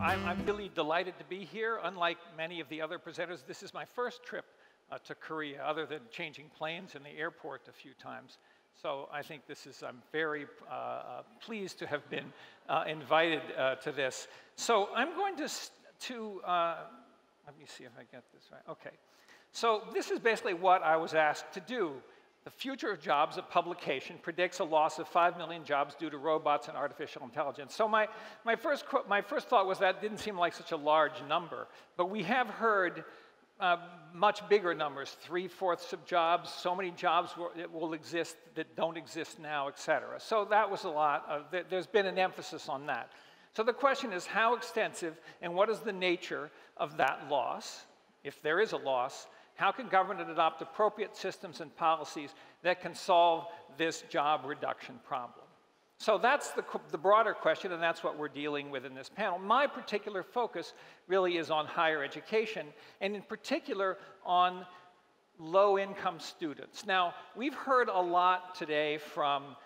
I'm really delighted to be here. Unlike many of the other presenters, this is my first trip to Korea, other than changing planes in the airport a few times. So I think I'm very pleased to have been invited to this. So I'm going to let me see if I get this right. Okay. So this is basically what I was asked to do. The future of jobs, a publication, predicts a loss of 5 million jobs due to robots and artificial intelligence. So my first thought was that didn't seem like such a large number, but we have heard much bigger numbers, 3/4 of jobs, so many jobs will exist that don't exist now, et cetera. So that was a lot. There's been an emphasis on that. So the question is how extensive and what is the nature of that loss, if there is a loss. How can government adopt appropriate systems and policies that can solve this job reduction problem? So that's the broader question, and that's what we're dealing with in this panel. My particular focus really is on higher education, and in particular on low-income students. Now, we've heard a lot today from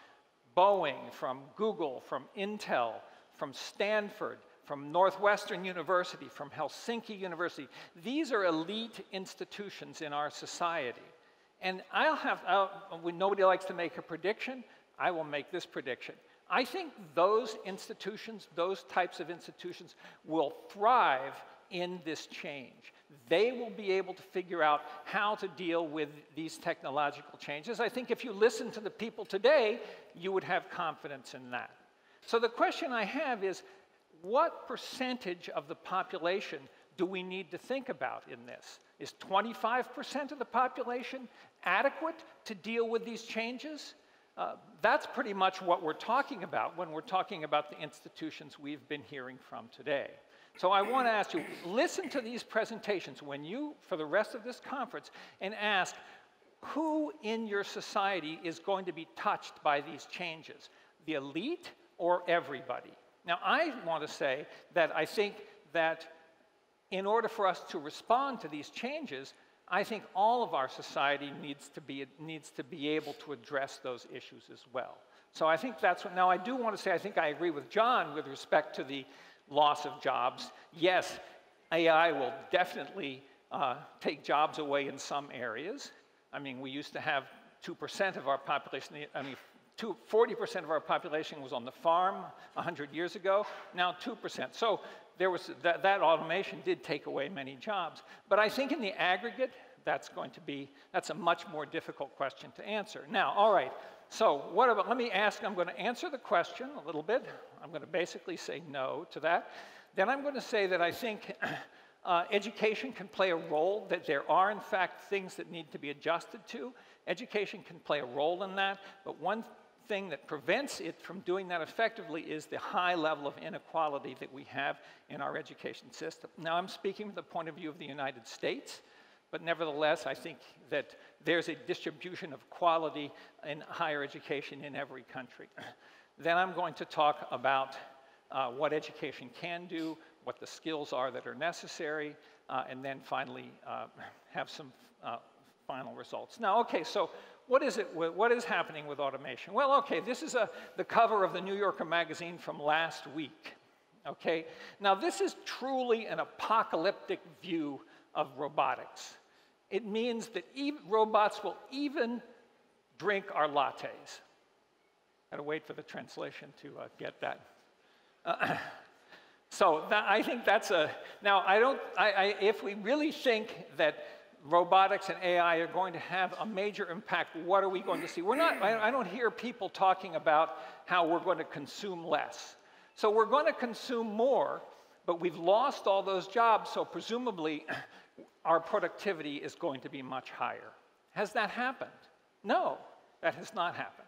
Boeing, from Google, from Intel, from Stanford, from Northwestern University, from Helsinki University. These are elite institutions in our society. And when nobody likes to make a prediction, I will make this prediction. I think those institutions, those types of institutions, will thrive in this change. They will be able to figure out how to deal with these technological changes. I think if you listen to the people today, you would have confidence in that. So the question I have is, what percentage of the population do we need to think about in this? Is 25% of the population adequate to deal with these changes? That's pretty much what we're talking about when we're talking about the institutions we've been hearing from today. So I want to ask you, listen to these presentations for the rest of this conference, and ask who in your society is going to be touched by these changes, the elite or everybody? Now, I want to say that I think that in order for us to respond to these changes, I think all of our society needs to be able to address those issues as well. So I think that's what, now I do want to say, I think I agree with John with respect to the loss of jobs. Yes, AI will definitely take jobs away in some areas. I mean, we used to have 2% of our population, 40% of our population was on the farm 100 years ago, now 2%. So there was that automation did take away many jobs. But I think in the aggregate, that's a much more difficult question to answer. Now, all right, so let me ask, I'm going to answer the question a little bit. I'm going to basically say no to that. Then I'm going to say that I think education can play a role, that there are, in fact, things that need to be adjusted to. Education can play a role in that, but one thing that prevents it from doing that effectively is the high level of inequality that we have in our education system. Now, I'm speaking from the point of view of the United States, but nevertheless, I think that there's a distribution of quality in higher education in every country. Then I'm going to talk about what education can do, what the skills are that are necessary, and then finally have some final results. Now, okay, so what is happening with automation? Well, okay, this is the cover of the New Yorker magazine from last week, okay? Now, this is truly an apocalyptic view of robotics. It means that robots will even drink our lattes. Gotta wait for the translation to get that. I think that's if we really think that robotics and AI are going to have a major impact, what are we going to see? I don't hear people talking about how we're going to consume less. So we're going to consume more, but we've lost all those jobs, so presumably our productivity is going to be much higher. Has that happened? No, that has not happened.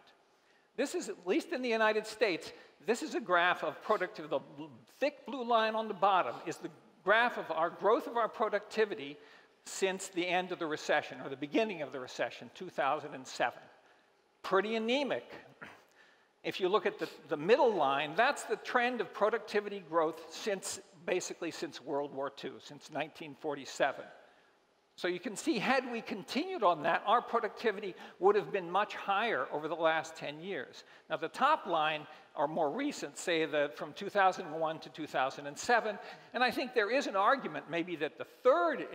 This is, at least in the United States, this is a graph of productivity. The thick blue line on the bottom is the graph of our growth of our productivity since the end of the recession, or the beginning of the recession, 2007. Pretty anemic. If you look at the middle line, that's the trend of productivity growth basically since World War II, since 1947. So you can see, had we continued on that, our productivity would have been much higher over the last 10 years. Now, the top line are more recent, say from 2001 to 2007, and I think there is an argument maybe that the third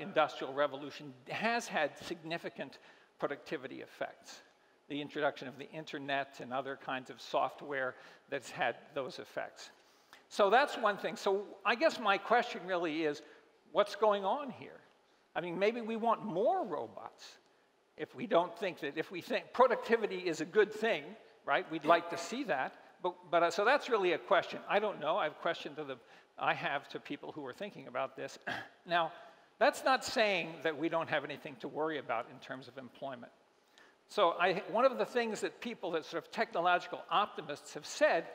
industrial revolution has had significant productivity effects. The introduction of the internet and other kinds of software that's had those effects. So that's one thing. So I guess my question really is, what's going on here? I mean, maybe we want more robots. If we think productivity is a good thing, right? We'd like to see that. But so that's really a question. I don't know. I have to people who are thinking about this. Now, that's not saying that we don't have anything to worry about in terms of employment. So one of the things that people, that sort of technological optimists have said,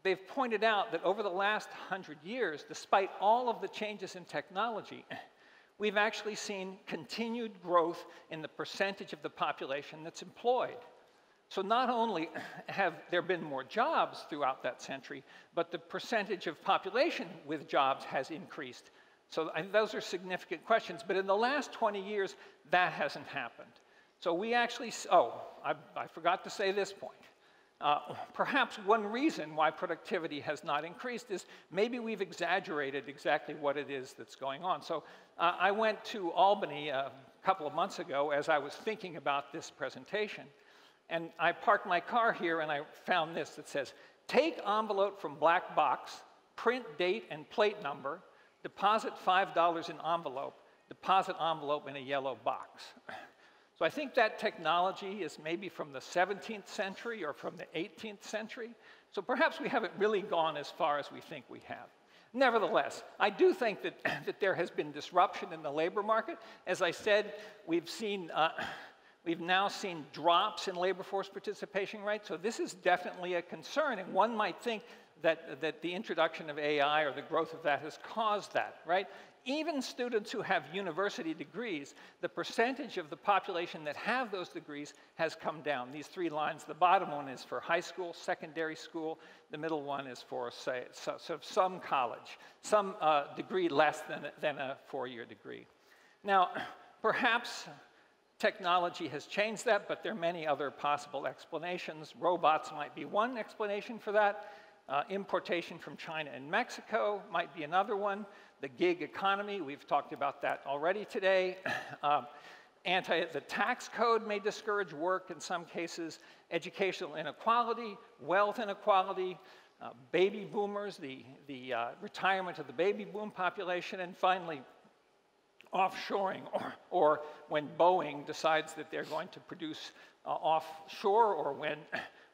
they've pointed out that over the last 100 years, despite all of the changes in technology, we've actually seen continued growth in the percentage of the population that's employed. So not only have there been more jobs throughout that century, but the percentage of population with jobs has increased. So those are significant questions. But in the last 20 years, that hasn't happened. So we actually, I forgot to say this point. Perhaps one reason why productivity has not increased is maybe we've exaggerated exactly what it is that's going on. So I went to Albany a couple of months ago as I was thinking about this presentation, and I parked my car here and I found this that says, take envelope from black box, print date and plate number, deposit $5 in envelope, deposit envelope in a yellow box. So I think that technology is maybe from the 17th century or from the 18th century. So perhaps we haven't really gone as far as we think we have. Nevertheless, I do think that there has been disruption in the labor market. As I said, we've now seen drops in labor force participation rates. So this is definitely a concern. And one might think that the introduction of AI or the growth of that has caused that, right? Even students who have university degrees, the percentage of the population that have those degrees has come down. These three lines, the bottom one is for high school, secondary school, the middle one is for, say, sort of some college, some degree less than a four-year degree. Now, perhaps technology has changed that, but there are many other possible explanations. Robots might be one explanation for that. Importation from China and Mexico might be another one. The gig economy, we've talked about that already today. The tax code may discourage work in some cases. Educational inequality, wealth inequality, baby boomers, the retirement of the baby boom population, and finally, offshoring, or when Boeing decides that they're going to produce offshore, or when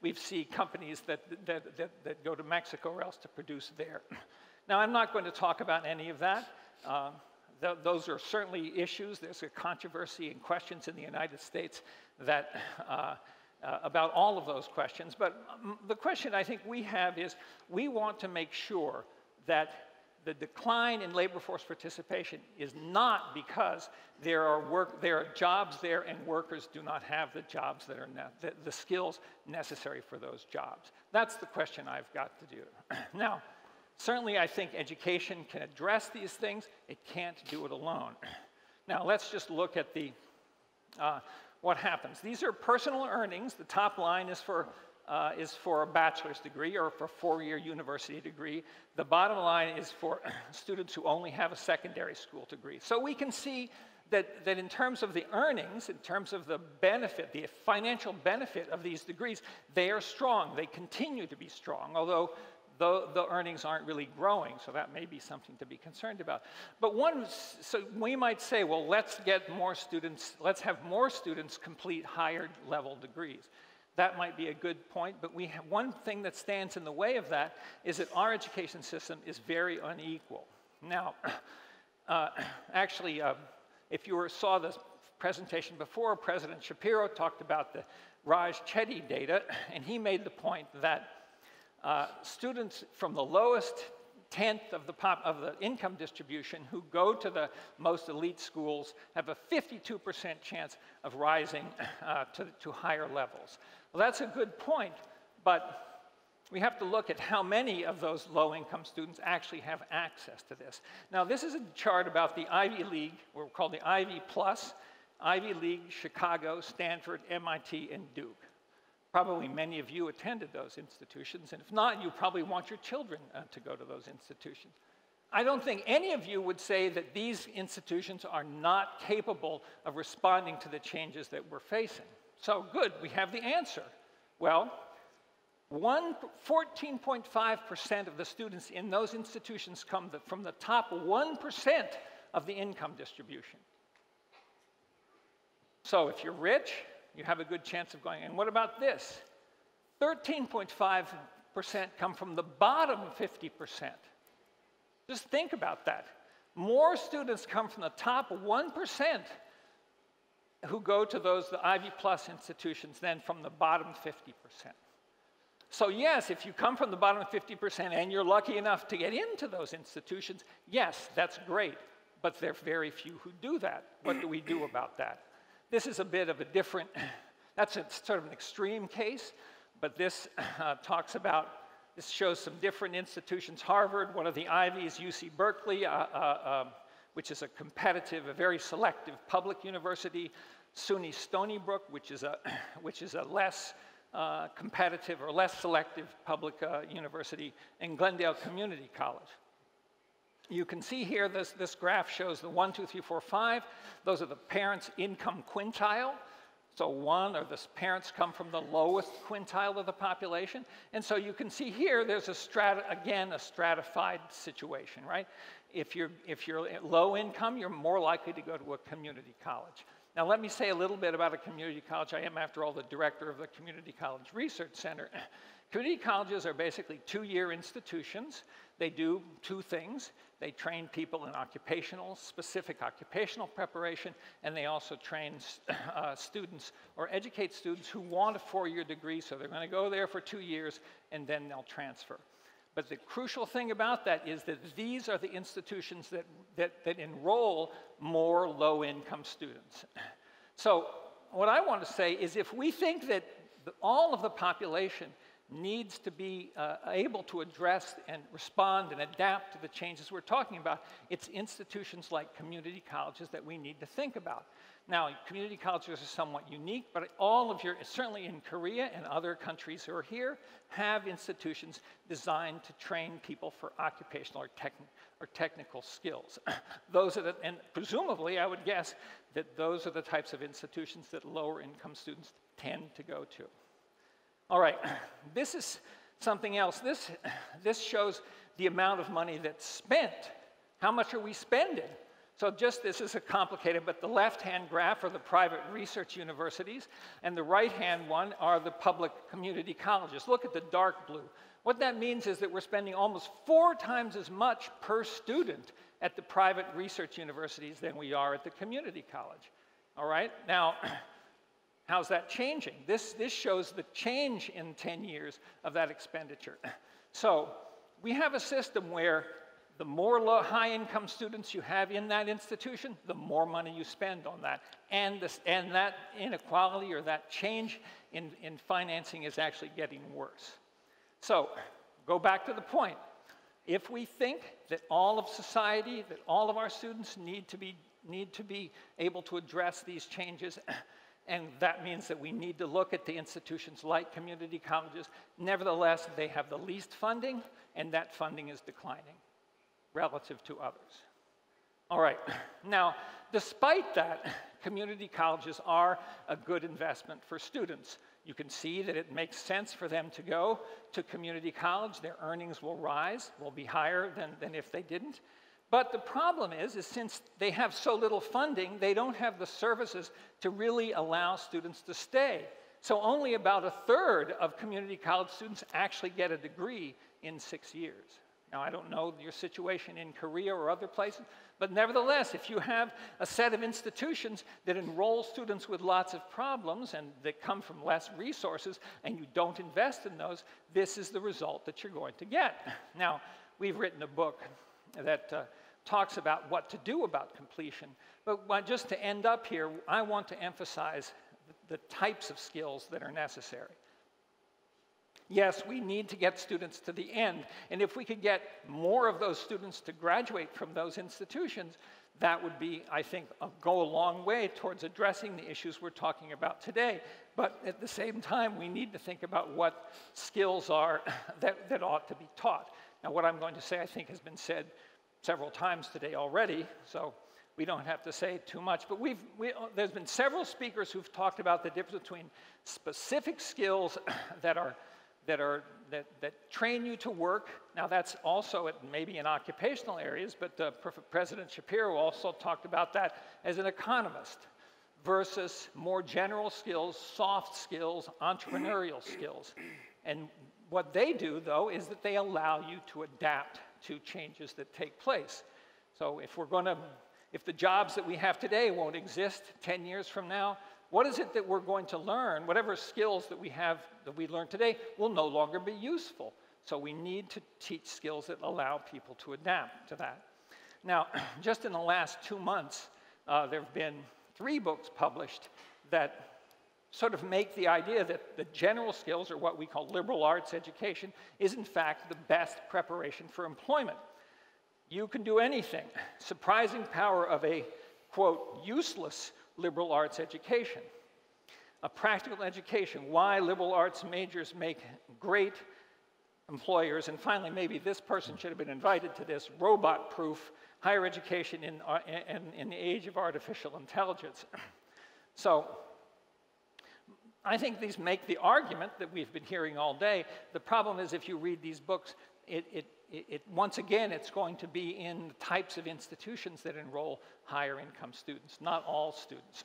we see companies that go to Mexico or else to produce there. Now, I'm not going to talk about any of that. Those are certainly issues. There's a controversy and questions in the United States that, about all of those questions. But the question I think we have is, we want to make sure that the decline in labor force participation is not because there are jobs there and workers do not have the jobs that are the skills necessary for those jobs. That's the question I've got to do. Now, certainly I think education can address these things. It can't do it alone. Now, let's just look at what happens. These are personal earnings. The top line is for a bachelor's degree or for a four-year university degree. The bottom line is for students who only have a secondary school degree. So we can see that in terms of the earnings, in terms of the benefit, the financial benefit of these degrees, they are strong. They continue to be strong, although the earnings aren't really growing, so that may be something to be concerned about. But so we might say, well, let's have more students complete higher level degrees. That might be a good point, but one thing that stands in the way of that is that our education system is very unequal. Now, actually, if you saw this presentation before, President Shapiro talked about the Raj-Chetty data, and he made the point that students from the lowest tenth of the income distribution who go to the most elite schools have a 52% chance of rising to higher levels. Well, that's a good point, but we have to look at how many of those low-income students actually have access to this. Now, this is a chart about the Ivy League, what we call the Ivy Plus, Ivy League, Chicago, Stanford, MIT, and Duke. Probably many of you attended those institutions, and if not, you probably want your children to go to those institutions. I don't think any of you would say that these institutions are not capable of responding to the changes that we're facing. So good, we have the answer. Well, 14.5% of the students in those institutions come from the top 1% of the income distribution. So if you're rich, you have a good chance of going. And what about this? 13.5% come from the bottom 50%. Just think about that. More students come from the top 1% who go to the Ivy Plus institutions than from the bottom 50%. So yes, if you come from the bottom 50% and you're lucky enough to get into those institutions, yes, that's great, but there are very few who do that. What do we do about that? This is a bit of a different, that's sort of an extreme case, but this this shows some different institutions. Harvard, one of the Ivies, UC Berkeley, which is a very selective public university, SUNY Stony Brook, which is a less competitive or less selective public university, and Glendale Community College. You can see here, this graph shows the 1, 2, 3, 4, 5. Those are the parents' income quintile. So the parents come from the lowest quintile of the population. And so you can see here, there's a stratified situation, right? If you're low income, you're more likely to go to a community college. Now, let me say a little bit about a community college. I am, after all, the director of the Community College Research Center. Community colleges are basically two-year institutions. They do two things. They train people in specific occupational preparation, and they also train students or educate students who want a four-year degree, so they're going to go there for 2 years, and then they'll transfer. But the crucial thing about that is that these are the institutions that enroll more low-income students. So what I want to say is if we think that all of the population needs to be able to address and respond and adapt to the changes we're talking about, it's institutions like community colleges that we need to think about. Now, community colleges are somewhat unique, but certainly in Korea and other countries who are here, have institutions designed to train people for occupational or technical skills. And presumably, I would guess that those are the types of institutions that lower income students tend to go to. All right, this is something else. This shows the amount of money that's spent. How much are we spending? So this is complicated, but the left-hand graph are the private research universities, and the right-hand one are the public community colleges. Look at the dark blue. What that means is that we're spending almost 4 times as much per student at the private research universities than we are at the community college. All right, now, how's that changing? This shows the change in 10 years of that expenditure. So we have a system where the more high-income students you have in that institution, the more money you spend on that. And that inequality or that change in financing is actually getting worse. So go back to the point. If we think that all of society, that all of our students need to be able to address these changes, and that means that we need to look at the institutions like community colleges. Nevertheless, they have the least funding, and that funding is declining relative to others. All right, now, despite that, community colleges are a good investment for students. You can see that it makes sense for them to go to community college. Their earnings will rise, will be higher than if they didn't. But the problem is since they have so little funding, they don't have the services to really allow students to stay. So only about 1/3 of community college students actually get a degree in 6 years. Now, I don't know your situation in Korea or other places, but nevertheless, if you have a set of institutions that enroll students with lots of problems and that come from less resources, and you don't invest in those, this is the result that you're going to get. Now, we've written a book that talks about what to do about completion. But just to end up here, I want to emphasize the types of skills that are necessary. Yes, we need to get students to the end, and if we could get more of those students to graduate from those institutions, that would be, I think, go a long way towards addressing the issues we're talking about today. But at the same time, we need to think about what skills are that ought to be taught. Now, what I'm going to say, I think, has been said several times today already, so we don't have to say too much. But there's been several speakers who've talked about the difference between specific skills that train you to work. Now, that's also maybe in occupational areas, but President Shapiro also talked about that as an economist, versus more general skills, soft skills, entrepreneurial skills. And what they do, though, is that they allow you to adapt to changes that take place. So if the jobs that we have today won't exist 10 years from now, what is it that we're going to learn? Whatever skills that we learn today will no longer be useful. So we need to teach skills that allow people to adapt to that. Now, just in the last 2 months, there have been 3 books published that sort of make the idea that the general skills, or what we call liberal arts education, is in fact the best preparation for employment. You can do anything. Surprising power of a, quote, useless liberal arts education. A practical education, why liberal arts majors make great employers, and finally, maybe this person should have been invited to this, robot-proof higher education in the age of artificial intelligence. So, I think these make the argument that we've been hearing all day. The problem is, if you read these books, once again, it's going to be in the types of institutions that enroll higher income students, not all students.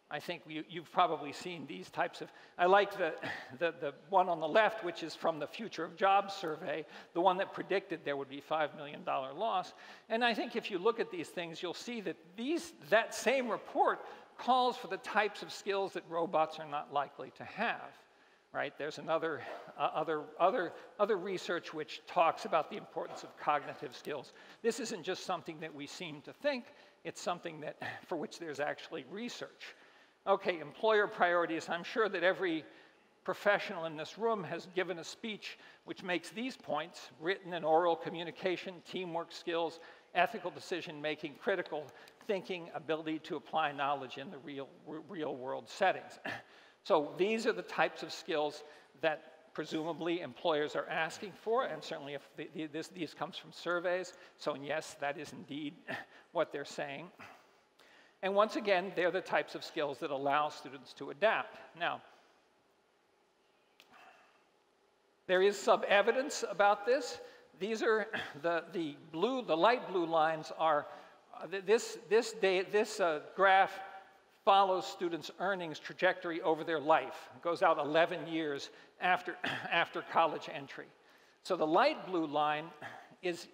I think you've probably seen these types of, I like the one on the left, which is from the Future of Jobs survey, the one that predicted there would be $5 million loss. And I think if you look at these things, you'll see that that same report calls for the types of skills that robots are not likely to have. Right? There's other research which talks about the importance of cognitive skills. This isn't just something that we seem to think, it's something for which there's actually research. Okay, employer priorities. I'm sure that every professional in this room has given a speech which makes these points: written and oral communication, teamwork skills, ethical decision-making, critical thinking, ability to apply knowledge in the real world settings. So these are the types of skills that presumably employers are asking for, and certainly if these comes from surveys, so yes, that is indeed what they're saying. And once again, they're the types of skills that allow students to adapt. Now, there is some evidence about this. These are the light blue lines are, this graph follows students' earnings trajectory over their life. It goes out 11 years after college entry. So the light blue line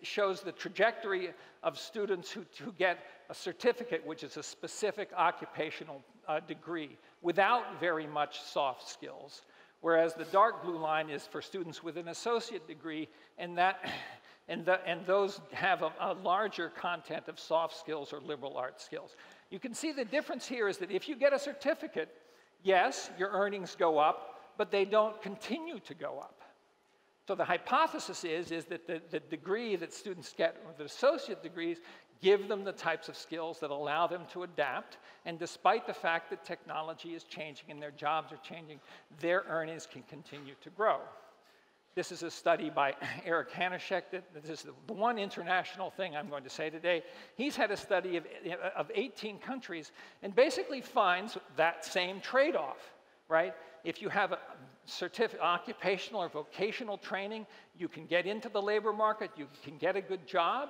shows the trajectory of students who get a certificate, which is a specific occupational degree, without very much soft skills. Whereas the dark blue line is for students with an associate degree, and those have a larger content of soft skills or liberal arts skills. You can see the difference here is that if you get a certificate, yes, your earnings go up, but they don't continue to go up. So the hypothesis is that the degree that students get, or the associate degrees, give them the types of skills that allow them to adapt, and despite the fact that technology is changing and their jobs are changing, their earnings can continue to grow. This is a study by Eric Hanashek. This is the one international thing I'm going to say today. He's had a study of 18 countries and basically finds that same trade-off, right? If you have a occupational or vocational training, you can get into the labor market, you can get a good job,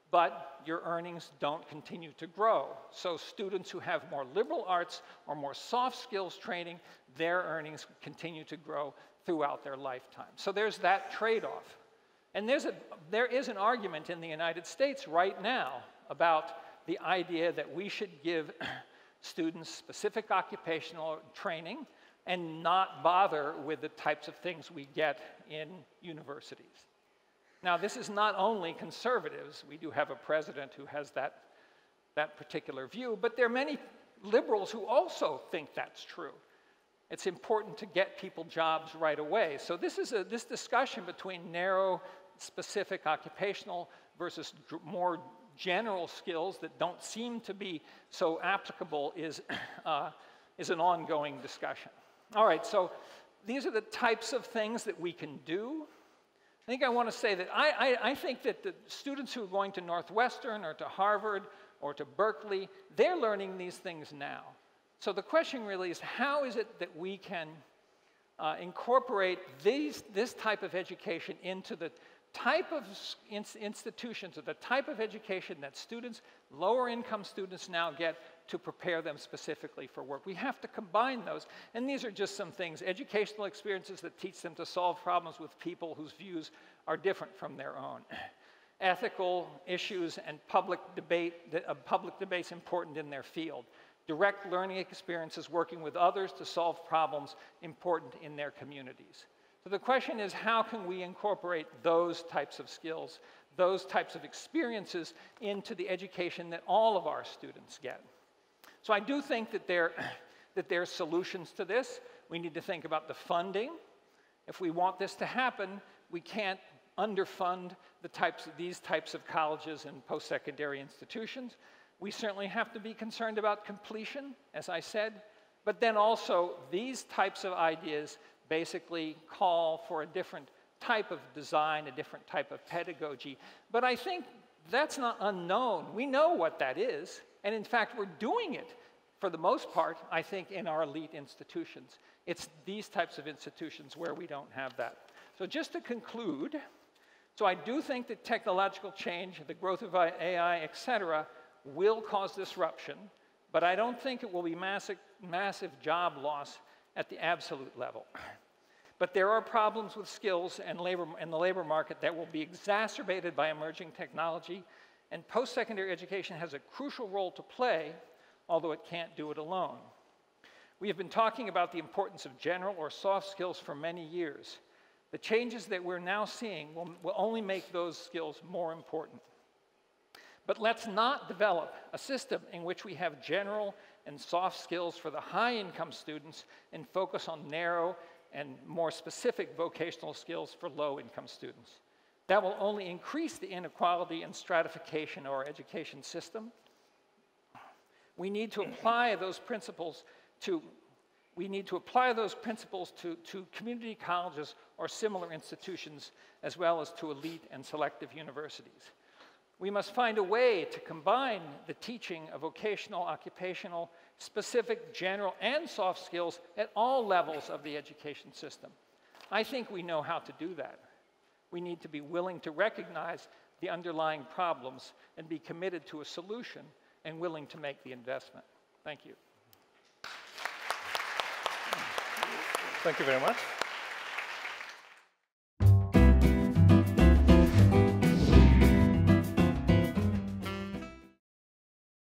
but your earnings don't continue to grow. So students who have more liberal arts or more soft skills training, their earnings continue to grow throughout their lifetime. So there's that trade-off. And there is an argument in the United States right now about the idea that we should give students specific occupational training and not bother with the types of things we get in universities. Now, this is not only conservatives. We do have a president who has that particular view, but there are many liberals who also think that's true. it's important to get people jobs right away. So this is this discussion between narrow, specific occupational versus more general skills that don't seem to be so applicable is an ongoing discussion. All right, so these are the types of things that we can do. I think I want to say that I think that the students who are going to Northwestern or to Harvard or to Berkeley, they're learning these things now. So the question really is, how is it that we can incorporate this type of education into the type of institutions or the type of education that students, lower income students now get to prepare them specifically for work. We have to combine those, and these are just some things, educational experiences that teach them to solve problems with people whose views are different from their own. Ethical issues and public debate's important in their field. Direct learning experiences working with others to solve problems important in their communities. So the question is, how can we incorporate those types of skills, those types of experiences into the education that all of our students get? So I do think that there are solutions to this. We need to think about the funding. If we want this to happen, we can't underfund these types of colleges and post-secondary institutions. We certainly have to be concerned about completion, as I said, but then also these types of ideas basically call for a different type of design, a different type of pedagogy. But I think that's not unknown. We know what that is, and in fact, we're doing it for the most part, I think, in our elite institutions. It's these types of institutions where we don't have that. So just to conclude, so I do think that technological change, the growth of AI, et cetera, will cause disruption, but I don't think it will be massive job loss at the absolute level. But there are problems with skills and the labor market that will be exacerbated by emerging technology, and post-secondary education has a crucial role to play, although it can't do it alone. We have been talking about the importance of general or soft skills for many years. The changes that we're now seeing will only make those skills more important. But let's not develop a system in which we have general and soft skills for the high-income students and focus on narrow and more specific vocational skills for low-income students. That will only increase the inequality and stratification of our education system. We need to apply those principles to community colleges or similar institutions, as well as to elite and selective universities. We must find a way to combine the teaching of vocational, occupational, specific, general, and soft skills at all levels of the education system. I think we know how to do that. We need to be willing to recognize the underlying problems and be committed to a solution and willing to make the investment. Thank you. Thank you very much.